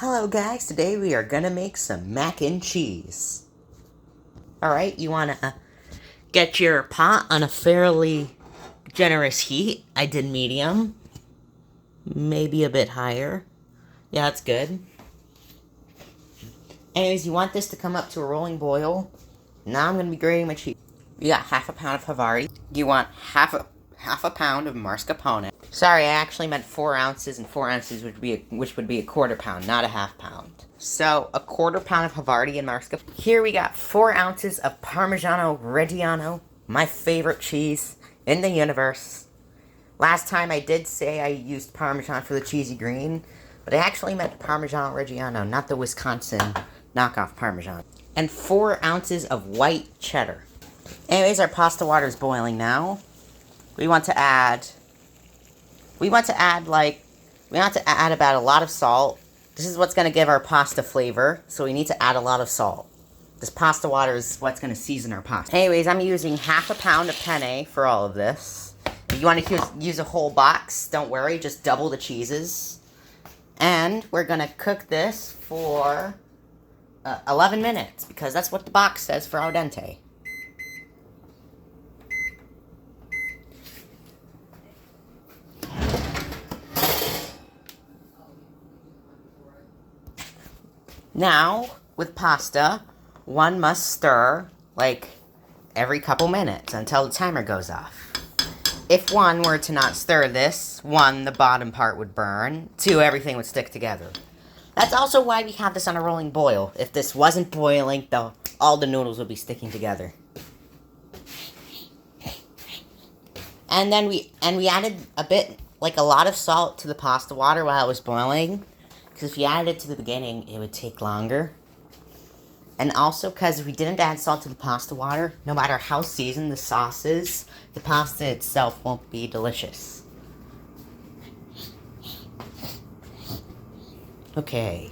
Hello guys, today we are gonna make some mac and cheese. Alright, you wanna get your pot on a fairly generous heat. I did medium. Maybe a bit higher. Yeah, that's good. Anyways, you want this to come up to a rolling boil. Now I'm gonna be grating my cheese. We got half a pound of Havarti. You want half a pound of mascarpone. Sorry, I actually meant 4 ounces, and 4 ounces which would be a quarter pound, not a half pound. So, a quarter pound of Havarti and mascarpone. Here we got 4 ounces of Parmigiano Reggiano, my favorite cheese in the universe. Last time I did say I used Parmesan for the cheesy green, but I actually meant Parmigiano Reggiano, not the Wisconsin knockoff Parmesan. And 4 ounces of white cheddar. Anyways, our pasta water is boiling now. We want to add about a lot of salt. This is what's going to give our pasta flavor, so we need to add a lot of salt. This pasta water is what's going to season our pasta. Anyways, I'm using half a pound of penne for all of this. If you want to use a whole box, don't worry, just double the cheeses. And we're going to cook this for 11 minutes, because that's what the box says for al dente. Now, with pasta, one must stir, like, every couple minutes until the timer goes off. If one were to not stir this, 1, the bottom part would burn, 2, everything would stick together. That's also why we have this on a rolling boil. If this wasn't boiling, all the noodles would be sticking together. And then we added a lot of salt to the pasta water while it was boiling. Because if you added it to the beginning, it would take longer. And also, because if we didn't add salt to the pasta water, no matter how seasoned the sauce is, the pasta itself won't be delicious. Okay.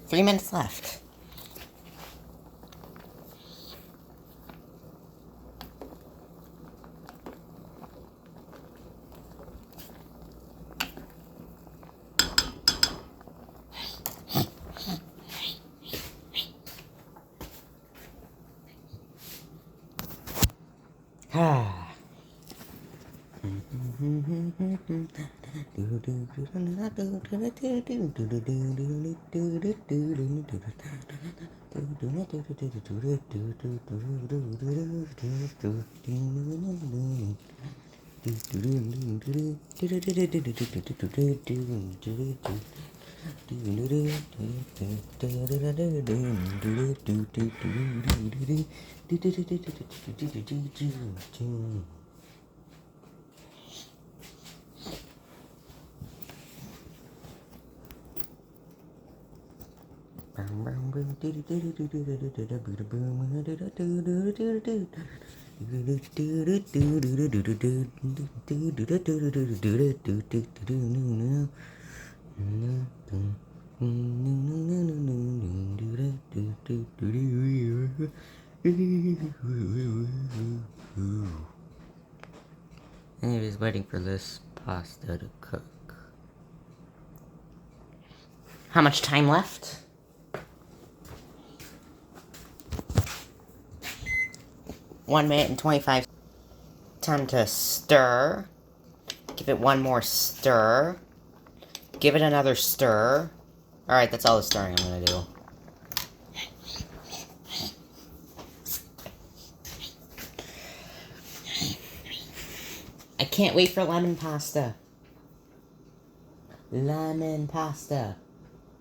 Three minutes left. Anyways, waiting for this pasta to cook. How much time left? 1 minute and 25. Time to stir. Give it one more stir. Give it another stir. Alright, that's all the stirring I'm gonna do. I can't wait for lemon pasta. Lemon pasta.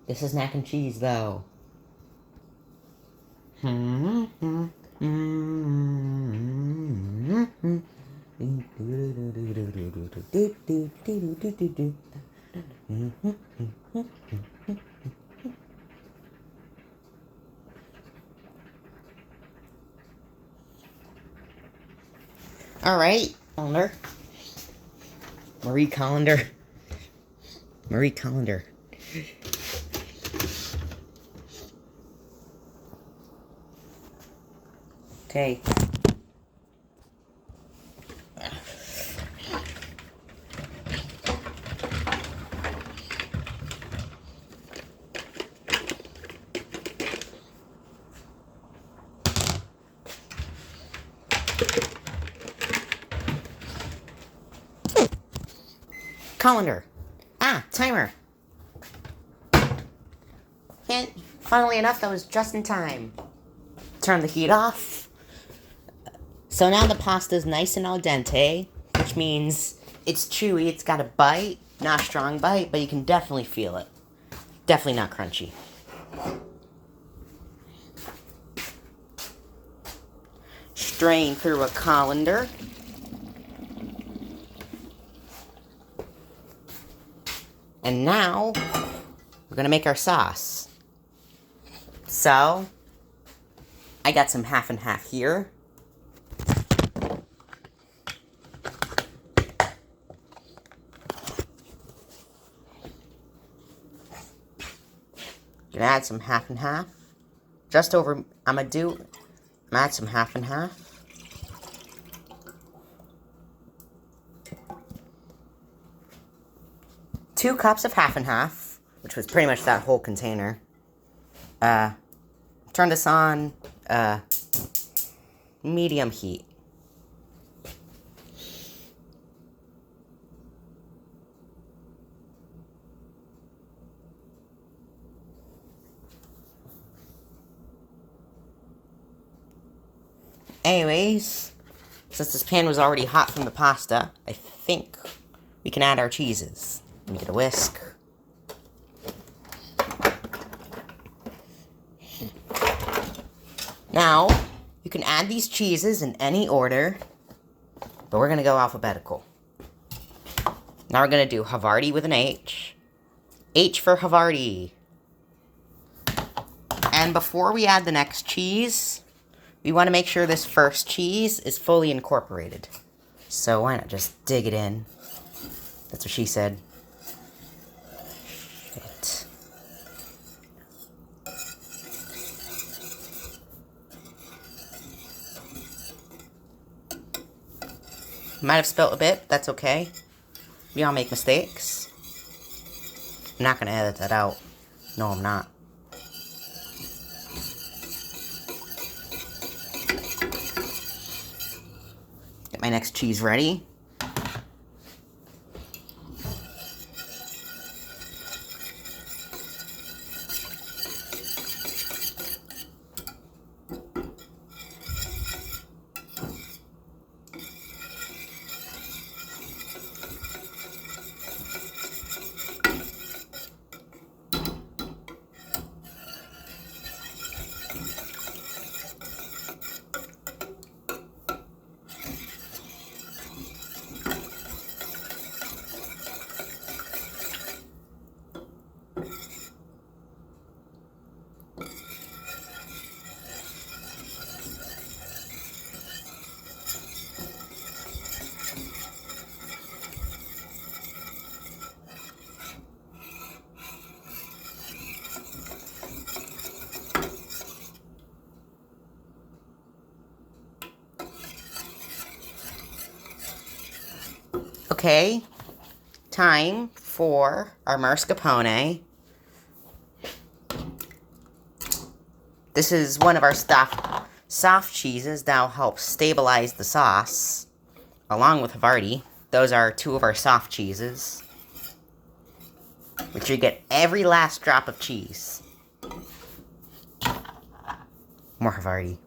This is mac and cheese, though. Alright, Colander. Marie Colander. Marie Colander. Okay. Colander. Timer. And funnily enough, that was just in time. Turn the heat off. So now the pasta's nice and al dente, which means it's chewy, it's got a bite, not a strong bite, but you can definitely feel it. Definitely not crunchy. Strain through a colander. And now, we're gonna make our sauce. So, I got some half and half here. Gonna add some half and half. Just over, I'm gonna add some half and half. Two cups of half and half, which was pretty much that whole container. Turn this on, medium heat. Anyways, since this pan was already hot from the pasta, I think we can add our cheeses. Let me get a whisk. Now, you can add these cheeses in any order, but we're going to go alphabetical. Now we're going to do Havarti with an H. H for Havarti. And before we add the next cheese, we want to make sure this first cheese is fully incorporated. So why not just dig it in? That's what she said. Shit. Might have spilt a bit, that's okay. We all make mistakes. I'm not going to edit that out. No, I'm not. Get my next cheese ready. Okay, time for our mascarpone. This is one of our soft cheeses that will help stabilize the sauce, along with Havarti. Those are two of our soft cheeses, which you get every last drop of cheese. More Havarti.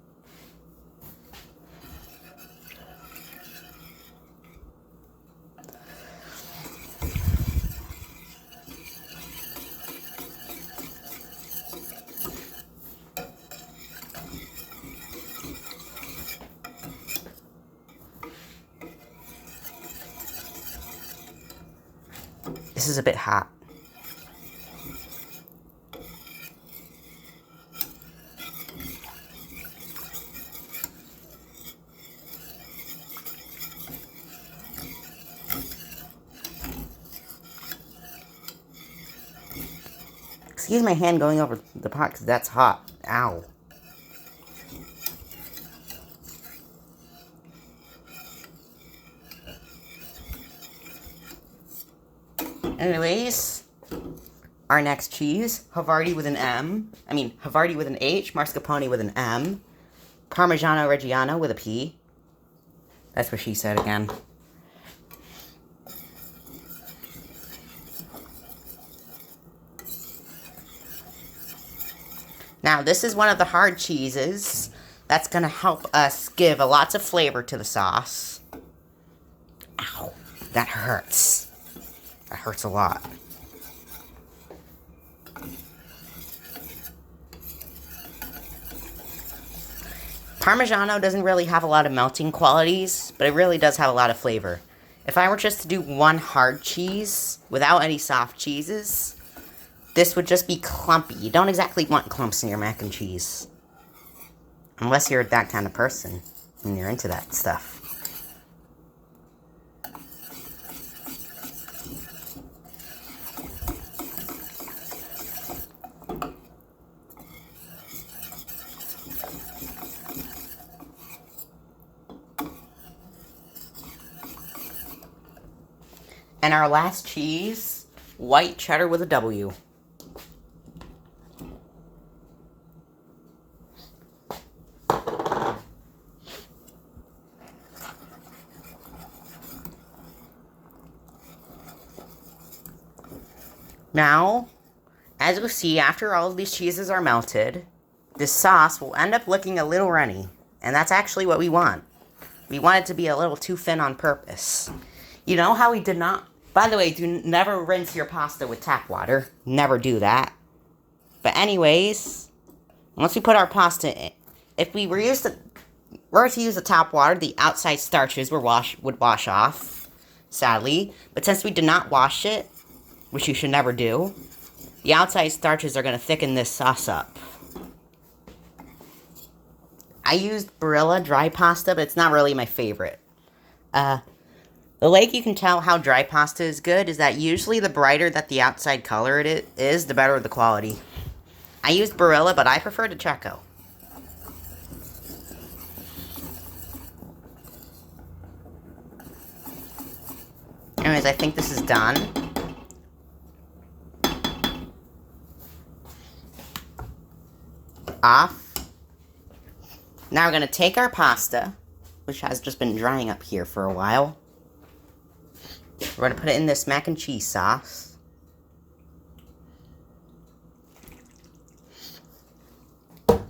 This is a bit hot. Excuse my hand going over the pot because that's hot. Ow. Anyways, our next cheese, Havarti with an M. Havarti with an H, mascarpone with an M, Parmigiano Reggiano with a P. That's what she said again. Now, this is one of the hard cheeses that's going to help us give a lots of flavor to the sauce. Ow, that hurts. That hurts a lot. Parmigiano doesn't really have a lot of melting qualities, but it really does have a lot of flavor. If I were just to do one hard cheese without any soft cheeses, this would just be clumpy. You don't exactly want clumps in your mac and cheese. Unless you're that kind of person and you're into that stuff. And our last cheese, white cheddar with a W. Now, as you'll see, after all of these cheeses are melted, this sauce will end up looking a little runny. And that's actually what we want. We want it to be a little too thin on purpose. You know how we did not... By the way, never rinse your pasta with tap water. Never do that. But anyways, once we put our pasta in, if we were to use the tap water, the outside starches would wash off, sadly. But since we did not wash it, which you should never do, the outside starches are going to thicken this sauce up. I used Barilla dry pasta, but it's not really my favorite. The way you can tell how dry pasta is good is that usually the brighter that the outside color it is, the better the quality. I used Barilla, but I prefer Checo. Anyways, I think this is done. Off. Now we're going to take our pasta, which has just been drying up here for a while. We're going to put it in this mac and cheese sauce. And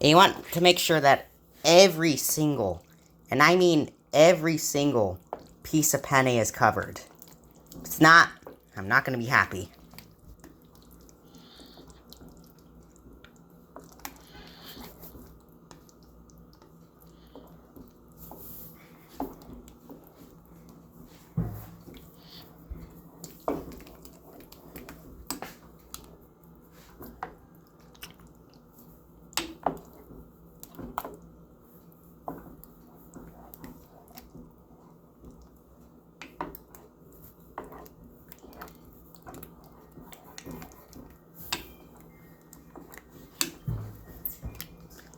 you want to make sure that every single, and I mean every single piece of penne is covered. If it's not, I'm not going to be happy.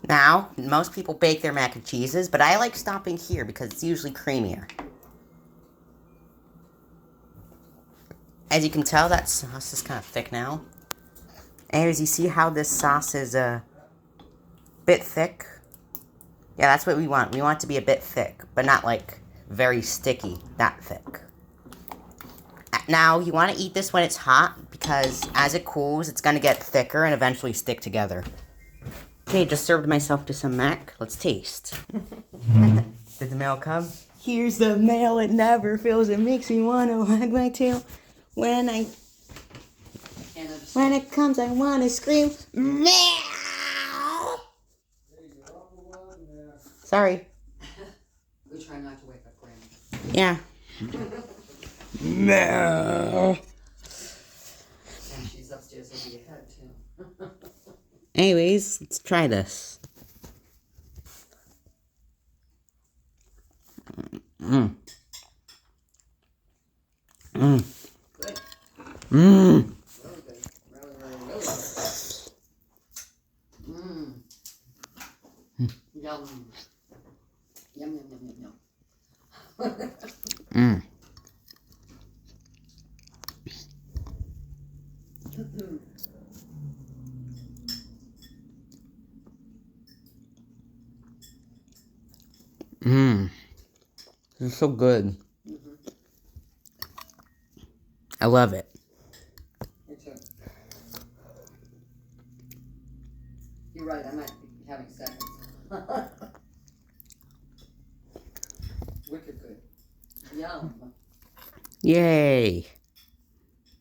Now, most people bake their mac and cheeses, but I like stopping here because it's usually creamier. As you can tell, that sauce is kind of thick now. Anyways, you see how this sauce is a bit thick? Yeah, that's what we want. We want it to be a bit thick, but not like very sticky, that thick. Now, you want to eat this when it's hot because as it cools, it's going to get thicker and eventually stick together. Okay, just served myself to some mac. Let's taste. Did the mail come? Here's the mail, it never fails. It makes me want to wag my tail. When it comes, I want to scream. Meow! Sorry. We try not to wake up Granny. Yeah. Meow. And she's upstairs over your head, too. Anyways, let's try this. Mmm. Mmm. Good. Mmm. Really good. Really, really, really good. Mmm. Yum. Yum, yum, yum, yum, yum. Mmm. This is so good. Mm-hmm. I love it. Me too. You're right, I might be having seconds. Wicked good. Yum. Yay.